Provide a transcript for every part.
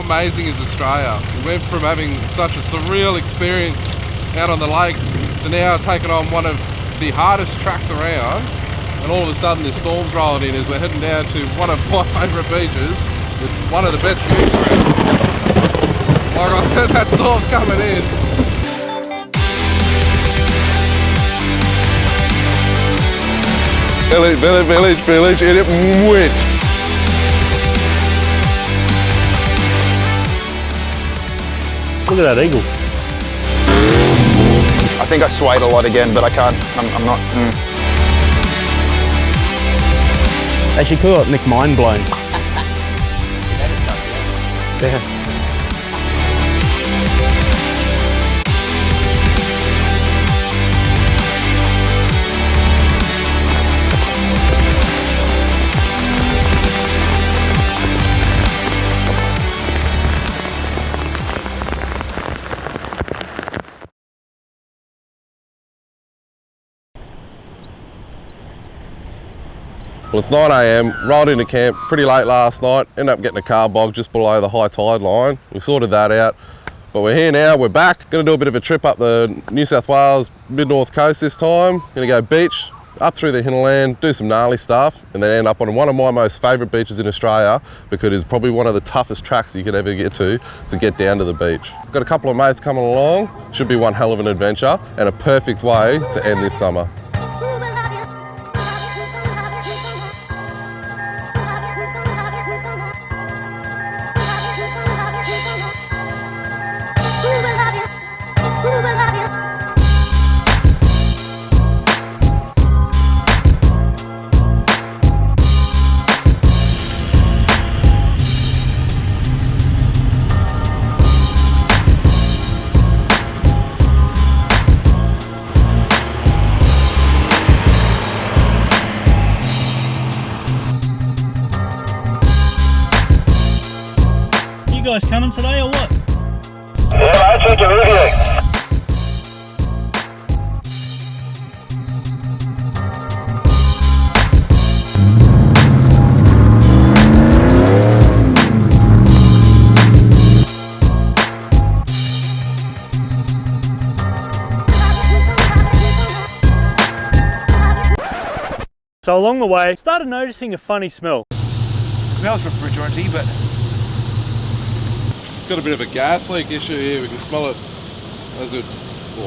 amazing is Australia? We went from having such a surreal experience out on the lake to now taking on one of the hardest tracks around, and all of a sudden this storm's rolling in as we're heading down to one of my favourite beaches with one of the best views around. Like I said, that storm's coming in. Village, and it went. Look at that eagle. I think I swayed a lot again, but I can't, I'm not. They should call it Nick Mind Blown. Yeah. Well, it's 9 AM, rolled into camp pretty late last night, ended up getting a car bogged just below the high tide line. We sorted that out, but we're here now, we're back. Gonna do a bit of a trip up the New South Wales mid-north coast this time. Gonna go beach, up through the hinterland, do some gnarly stuff, and then end up on one of my most favourite beaches in Australia, because it's probably one of the toughest tracks you could ever get to get down to the beach. Got a couple of mates coming along, should be one hell of an adventure, and a perfect way to end this summer. You guys coming today or what? Yeah, mate, it's a review. So along the way, started noticing a funny smell. Smells refrigerant-y, but It's got a bit of a gas leak issue here. We can smell it as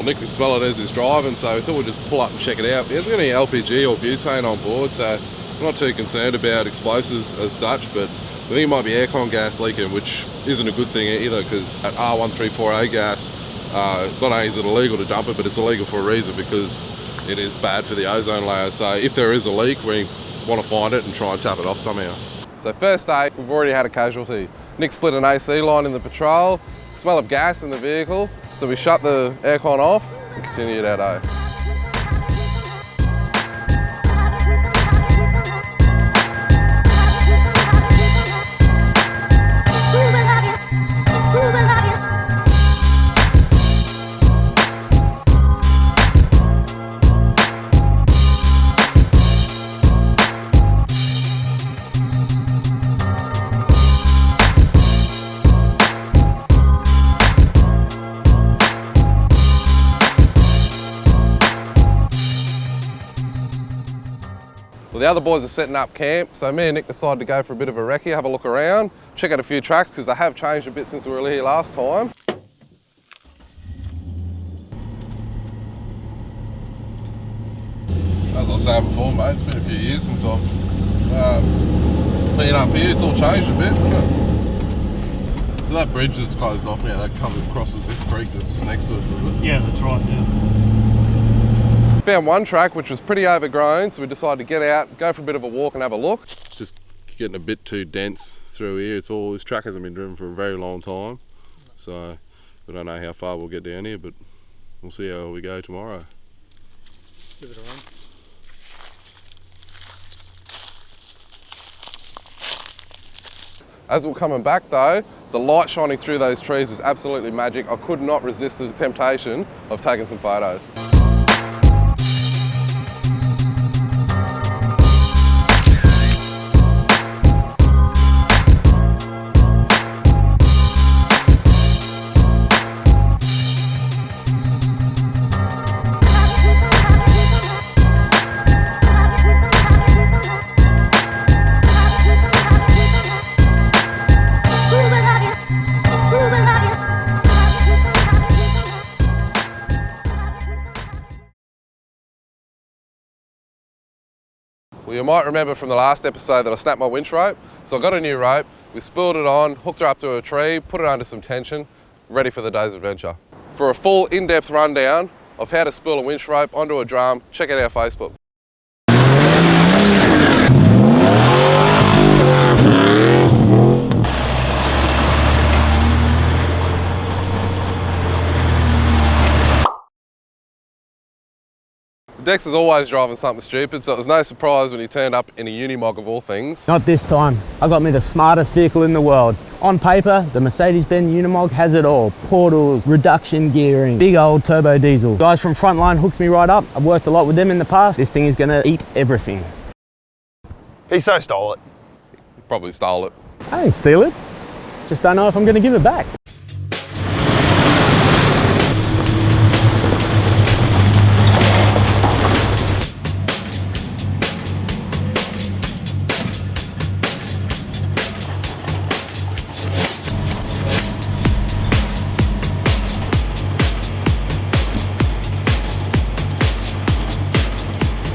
Nick can smell it as he's driving, so we thought we'd just pull up and check it out. He hasn't got any LPG or butane on board, so I'm not too concerned about explosives as such, but I think it might be aircon gas leaking, which isn't a good thing either, because at R134A gas, not only is it illegal to dump it, but it's illegal for a reason, because it is bad for the ozone layer. So if there is a leak, we want to find it and try and tap it off somehow. So first day, we've already had a casualty. Nick split an AC line in the patrol, smell of gas in the vehicle, so we shut the aircon off and continued our day. The other boys are setting up camp, so me and Nick decided to go for a bit of a recce, have a look around, check out a few tracks, because they have changed a bit since we were here last time. As I was saying before, mate, it's been a few years since I've been up here. It's all changed a bit, hasn't it? So that bridge that's closed off now, that crosses this creek that's next to us, isn't it? Yeah, that's right, yeah. Found one track which was pretty overgrown, so we decided to get out, go for a bit of a walk and have a look. Just getting a bit too dense through here. This track hasn't been driven for a very long time, so we don't know how far we'll get down here, but we'll see how we go tomorrow. Give it a run. As we're coming back though, the light shining through those trees was absolutely magic. I could not resist the temptation of taking some photos. Well, you might remember from the last episode that I snapped my winch rope. So I got a new rope, we spooled it on, hooked her up to a tree, put it under some tension, ready for the day's adventure. For a full in-depth rundown of how to spool a winch rope onto a drum, check out our Facebook. Dex is always driving something stupid, so it was no surprise when he turned up in a Unimog of all things. Not this time. I got me the smartest vehicle in the world. On paper, the Mercedes-Benz Unimog has it all. Portals, reduction gearing, big old turbo diesel. Guys from Frontline hooked me right up. I've worked a lot with them in the past. This thing is gonna eat everything. He so stole it. He probably stole it. I didn't steal it. Just don't know if I'm gonna give it back.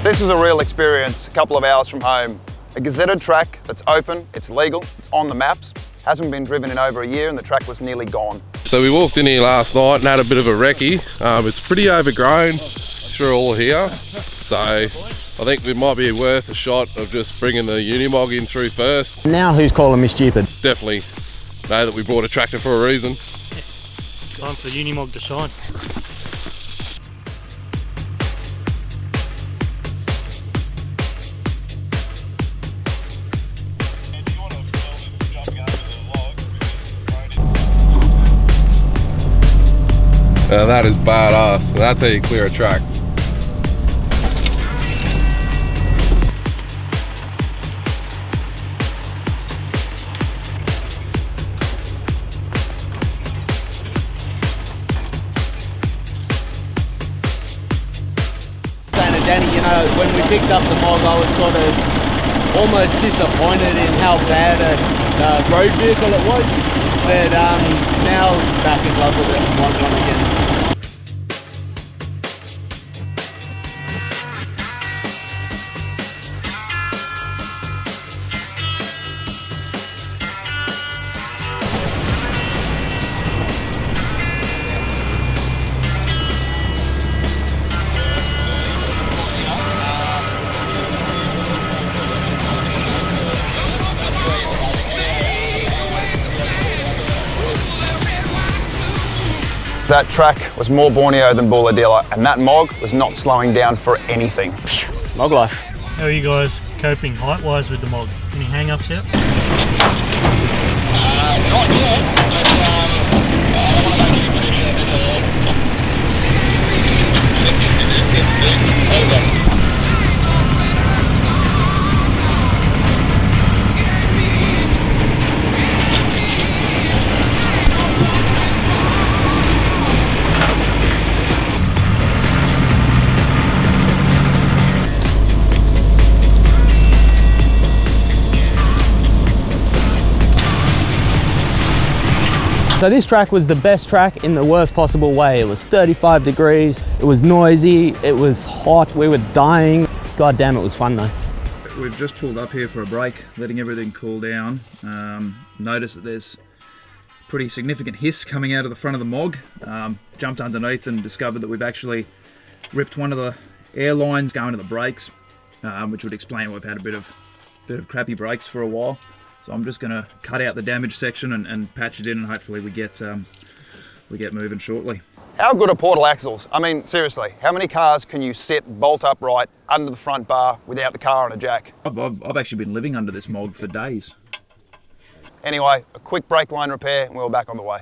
This was a real experience, a couple of hours from home. A gazetted track that's open, it's legal, it's on the maps, hasn't been driven in over a year and the track was nearly gone. So we walked in here last night and had a bit of a recce. It's pretty overgrown through all here. So I think it might be worth a shot of just bringing the Unimog in through first. Now who's calling me stupid? Definitely know that we brought a tractor for a reason. Time for the Unimog to shine. Now that is badass. That's how you clear a track. Saying to Danny, you know, when we picked up the Mog, I was sort of almost disappointed in how bad a road vehicle it was. But now back in love with it and want one again. That track was more Borneo than Booladilla, and that Mog was not slowing down for anything. Mog life. How are you guys coping height-wise with the Mog? Any hang-ups yet? Not yet, but I don't want to make it So this track was the best track in the worst possible way. It was 35 degrees, it was noisy, it was hot, we were dying. God damn, it was fun though. We've just pulled up here for a break, letting everything cool down. Noticed that there's pretty significant hiss coming out of the front of the Mog. Jumped underneath and discovered that we've actually ripped one of the air lines going to the brakes, which would explain why we've had a bit of crappy brakes for a while. So I'm just going to cut out the damaged section and patch it in, and hopefully we get moving shortly. How good are portal axles? I mean, seriously, how many cars can you sit bolt upright under the front bar without the car on a jack? I've actually been living under this Mog for days. Anyway, a quick brake line repair and we're back on the way.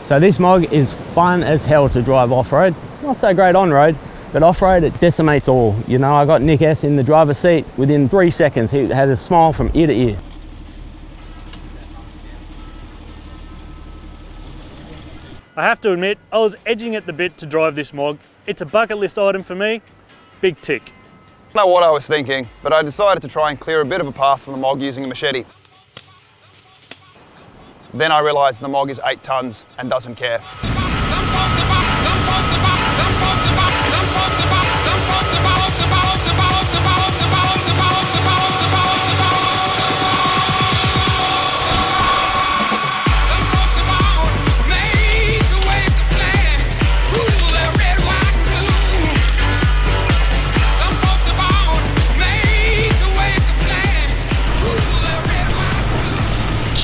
So this Mog is fun as hell to drive off-road. Not so great on-road, but off-road it decimates all. You know, I got Nick S in the driver's seat. Within 3 seconds, he had a smile from ear to ear. I have to admit, I was edging at the bit to drive this Mog. It's a bucket list item for me. Big tick. I don't know what I was thinking, but I decided to try and clear a bit of a path from the Mog using a machete. Then I realised the Mog is 8 tonnes and doesn't care.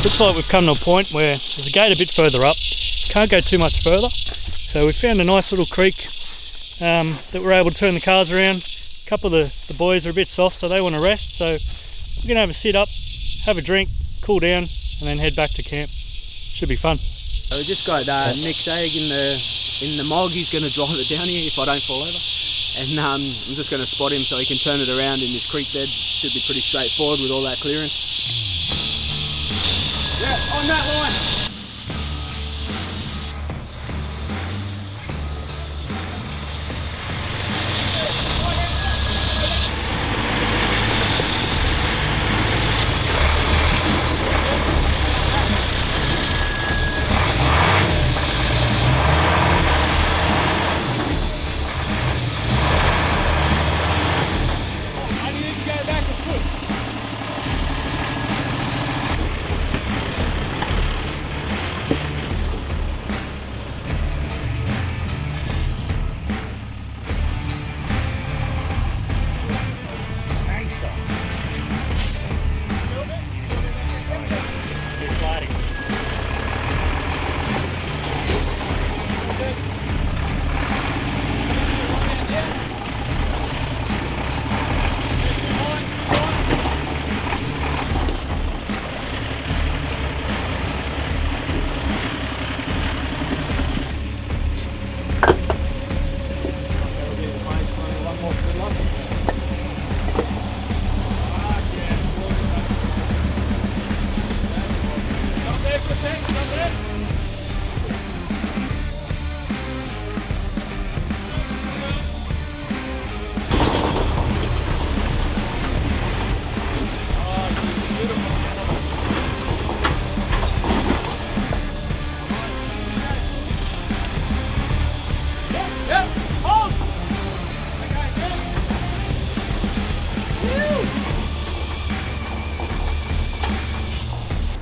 Looks like we've come to a point where there's a gate a bit further up. Can't go too much further. So we found a nice little creek that we're able to turn the cars around. A couple of the boys are a bit soft, so they want to rest. So we're gonna have a sit up, have a drink, cool down, and then head back to camp. Should be fun. So we just got Nick's egg in the mog. He's going to drive it down here if I don't fall over. And I'm just going to spot him so he can turn it around in this creek bed. Should be pretty straightforward with all that clearance. Yeah, on that line.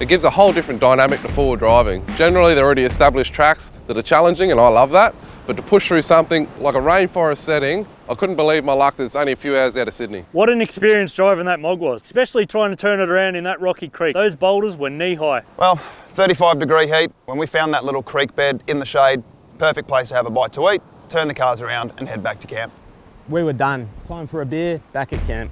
It gives a whole different dynamic to forward driving. Generally, they're already established tracks that are challenging, and I love that. But to push through something like a rainforest setting, I couldn't believe my luck that it's only a few hours out of Sydney. What an experience driving that mog was, especially trying to turn it around in that rocky creek. Those boulders were knee high. Well, 35-degree heat. When we found that little creek bed in the shade, perfect place to have a bite to eat, turn the cars around and head back to camp. We were done. Time for a beer, back at camp.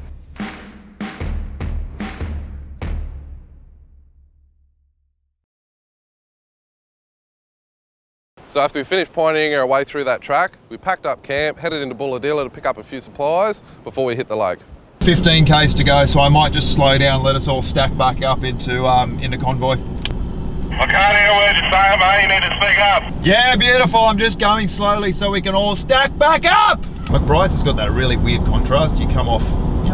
So after we finished pioneering our way through that track, we packed up camp, headed into Bulahdelah to pick up a few supplies before we hit the lake. 15 k's to go, so I might just slow down, let us all stack back up into convoy. I can't hear a word you're saying, mate. You need to speak up. Yeah, beautiful. I'm just going slowly so we can all stack back up. McBrides has got that really weird contrast. You come off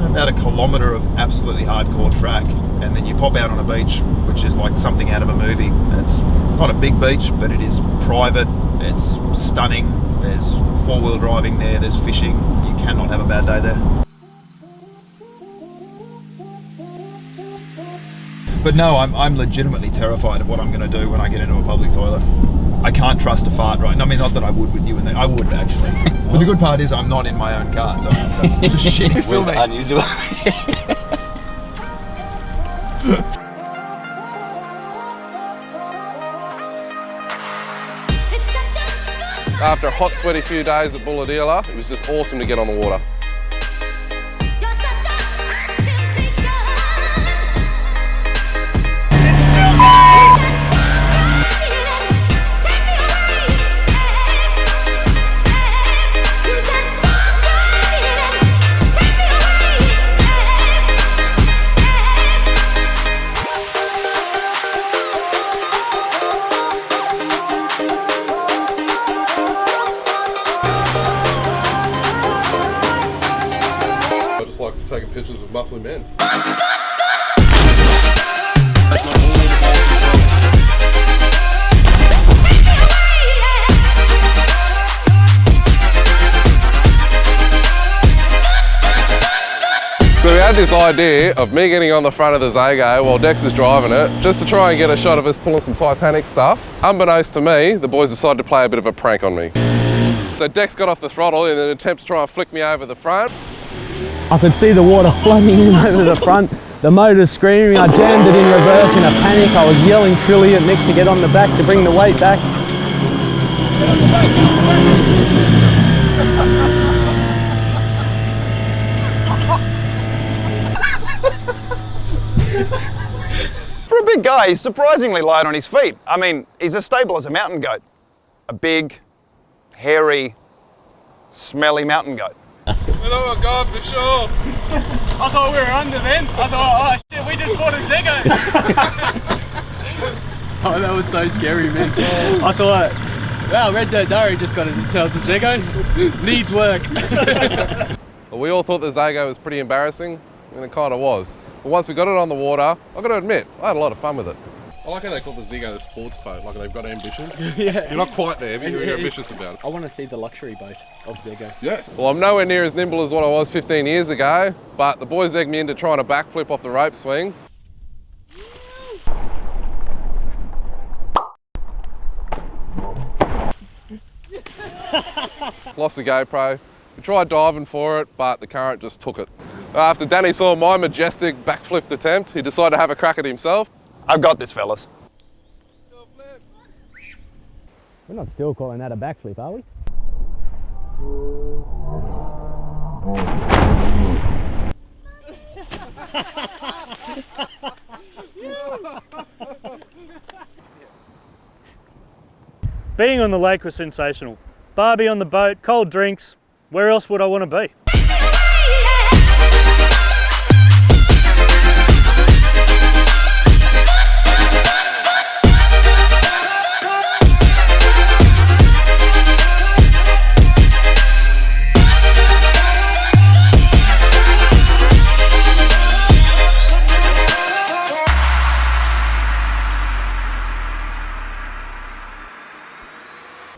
about a kilometre of absolutely hardcore track, and then you pop out on a beach, which is like something out of a movie. It's not a big beach, but it is private. It's stunning. There's four-wheel driving there. There's fishing. You cannot have a bad day there. But no, I'm legitimately terrified of what I'm going to do when I get into a public toilet. I can't trust a fart, right? I mean, not that I would with you in there. I would, actually. But the good part is I'm not in my own car, so I'm just shit. Feel me? Unusual. After a hot, sweaty few days at Bulahdelah, it was just awesome to get on the water. Like taking pictures of muscly men. So we had this idea of me getting on the front of the Zago while Dex is driving it, just to try and get a shot of us pulling some Titanic stuff. Unbeknownst to me, the boys decided to play a bit of a prank on me. So Dex got off the throttle in an attempt to try and flick me over the front. I could see the water flooding in over the front. The motor's screaming. I jammed it in reverse in a panic. I was yelling shrilly at Nick to get on the back to bring the weight back. For a big guy, he's surprisingly light on his feet. I mean, he's as stable as a mountain goat. A big, hairy, smelly mountain goat. We thought we'd go up the shore. I thought we were under then. I thought, oh shit, we just bought a Zego. Oh, that was so scary, man. I thought, Wow, Red Dirt Diary just got themselves a Zego. Needs work. Well, we all thought the Zago was pretty embarrassing, and it kind of was. But once we got it on the water, I've got to admit, I had a lot of fun with it. I like how they call the Zago the sports boat, like they've got ambition. Yeah. You're not quite there, but you're ambitious about it. I want to see the luxury boat of Zego. Yeah. Well, I'm nowhere near as nimble as what I was 15 years ago, but the boys egged me into trying to backflip off the rope swing. Lost the GoPro. We tried diving for it, but the current just took it. After Danny saw my majestic backflip attempt, he decided to have a crack at himself. I've got this, fellas. We're not still calling that a backflip, are we? being on the lake was sensational. Barbie on the boat, cold drinks. Where else would I want to be?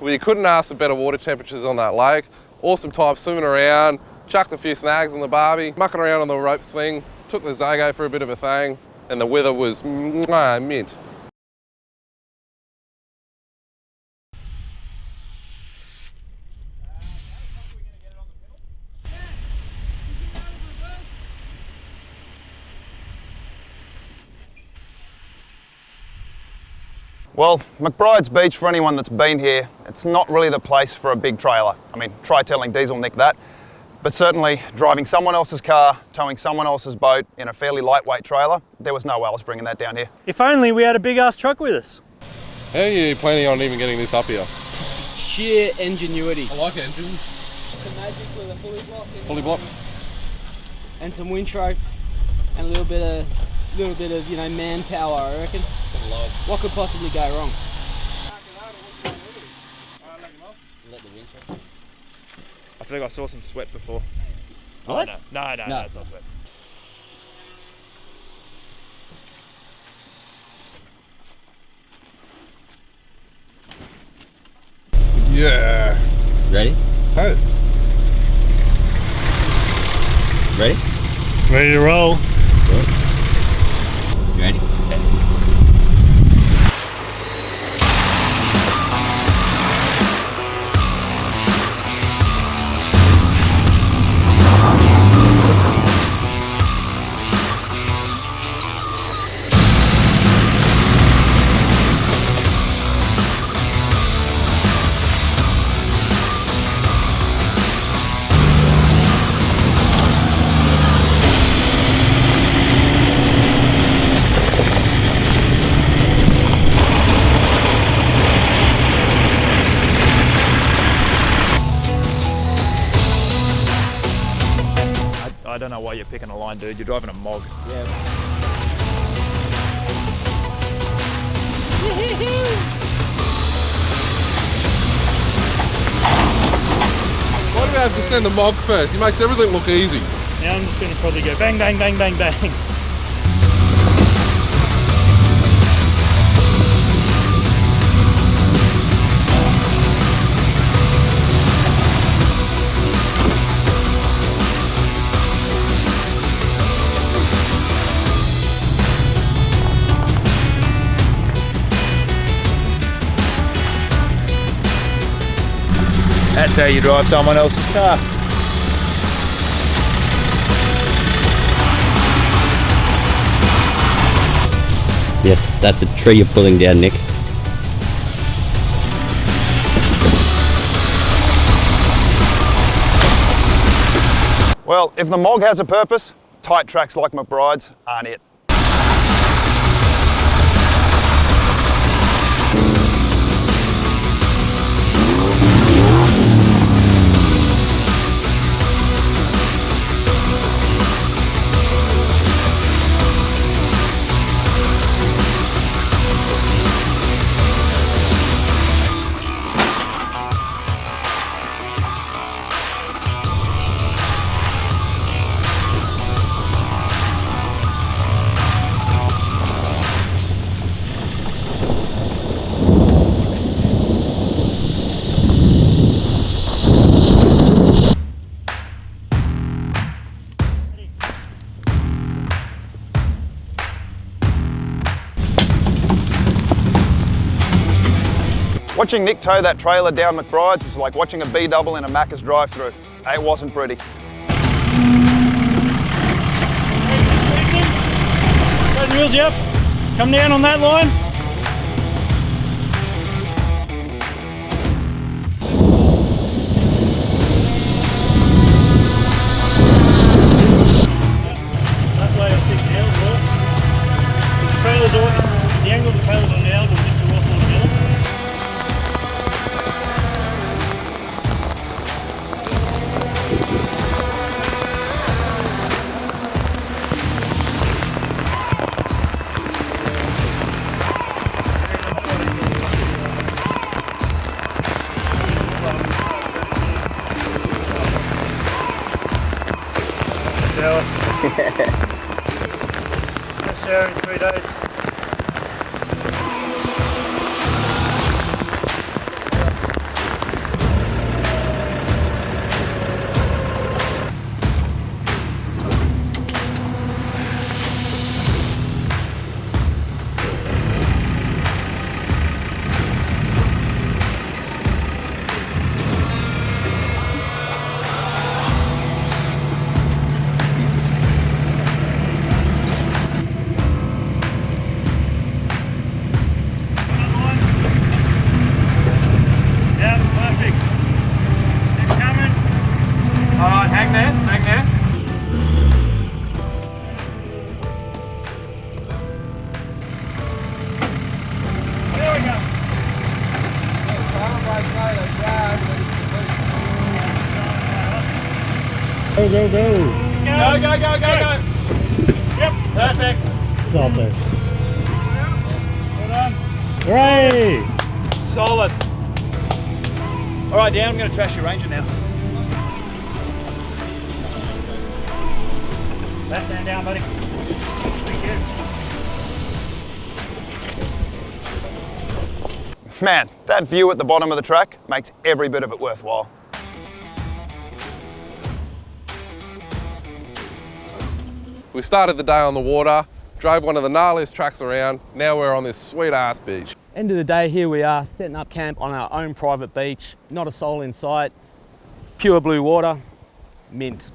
Well, you couldn't ask for better water temperatures on that lake. Awesome time swimming around, chucked a few snags on the Barbie, mucking around on the rope swing, took the Zago for a bit of a thing, and the weather was mint. Well, McBrides Beach, for anyone that's been here, it's not really the place for a big trailer. I mean, try telling Diesel Nick that. But certainly, driving someone else's car, towing someone else's boat in a fairly lightweight trailer, there was no way I was bringing that down here. If only we had a big ass truck with us. How are you planning on even getting this up here? Sheer ingenuity. I like engines. Some magic with a pulley block. Pulley block. And some winch rope. And a little bit of manpower, I reckon. What could possibly go wrong? Let the winch off. I feel like I saw some sweat before. What? Oh, no, it's not sweat. Yeah. Ready? Hey. Ready? Ready to roll. Good. You ready? I don't know why you're picking a line, dude. You're driving a Mog. Yeah. Why do we have to send the Mog first? He makes everything look easy. Now I'm just going to probably go bang, bang, bang, bang, bang. That's how you drive someone else's car. Yes, that's a tree you're pulling down, Nick. Well, if the Mog has a purpose, tight tracks like McBrides aren't it. Watching Nick tow that trailer down McBrides was like watching a B-double in a Macca's drive-through. It wasn't pretty. Straighten the wheels, yep. Come down on that line. That way I think now will work. The trailer's on, the angle the trailer's on now will miss the rock altogether. First shower in 3 days. Go, go, go. Go, go, go, go, go. Yep, perfect. Stop it. Well done. Hooray! Solid. All right, Dan, I'm going to trash your Ranger now. Left hand down, buddy. Thank you. Man, that view at the bottom of the track makes every bit of it worthwhile. We started the day on the water, drove one of the gnarliest tracks around. Now we're on this sweet ass beach. End of the day, here we are, setting up camp on our own private beach. Not a soul in sight. Pure blue water. Mint.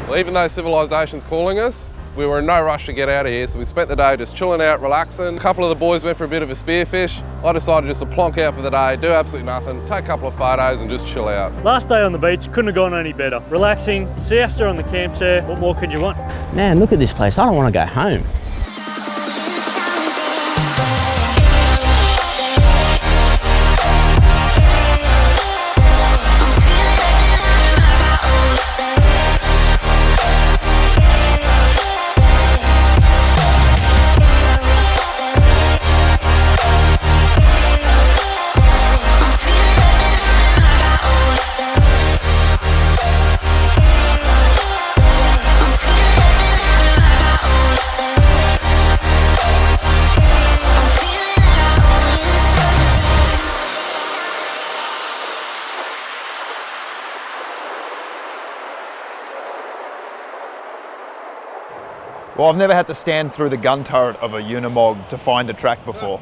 Well, even though civilisation's calling us, we were in no rush to get out of here, so we spent the day just chilling out, relaxing. A couple of the boys went for a bit of a spearfish. I decided just to plonk out for the day, do absolutely nothing, take a couple of photos and just chill out. Last day on the beach, couldn't have gone any better. Relaxing, siesta on the camp chair, what more could you want? Man, look at this place. I don't want to go home. Well, I've never had to stand through the gun turret of a Unimog to find a track before.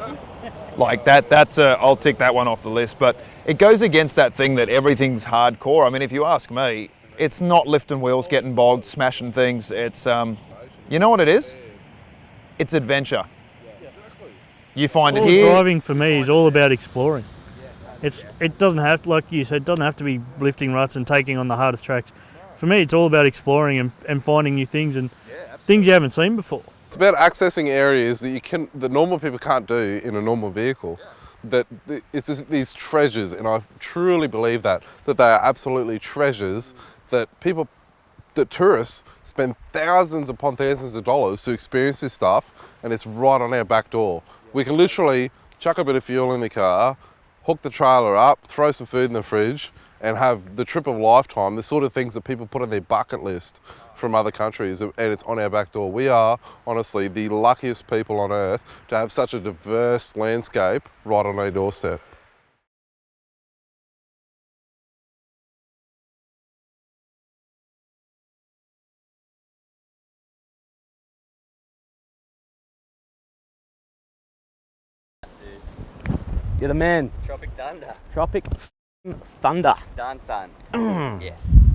Like I'll tick that one off the list, but it goes against that thing that everything's hardcore. I mean, if you ask me, it's not lifting wheels, getting bogged, smashing things. It's, you know what it is? It's adventure. You find it here. Driving for me is all about exploring. It doesn't have to, like you said, it doesn't have to be lifting ruts and taking on the hardest tracks. For me, it's all about exploring and finding new things and things you haven't seen before. It's about accessing areas that normal people can't do in a normal vehicle. That it's just these treasures, and I truly believe that they are absolutely treasures that tourists spend thousands upon thousands of dollars to experience this stuff, and it's right on our back door. We can literally chuck a bit of fuel in the car, hook the trailer up, throw some food in the fridge, and have the trip of a lifetime, the sort of things that people put on their bucket list from other countries, and it's on our back door. We are, honestly, the luckiest people on earth to have such a diverse landscape right on our doorstep. You're the man. Tropic Thunder. Tropic Thunder. Done, son. Yes.